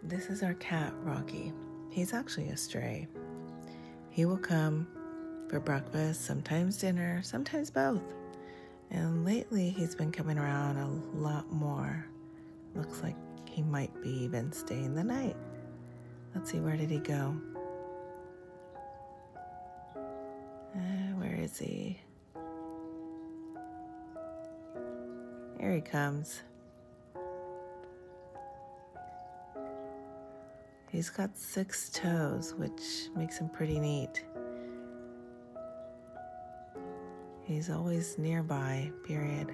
This is our cat, Rocky. He's actually a stray. He will come for breakfast, sometimes dinner, sometimes both. And lately he's been coming around a lot more. Looks like he might be even staying the night. Let's see, where did he go? Where is he? Here he comes. He's got 6 toes, which makes him pretty neat. He's always nearby, period.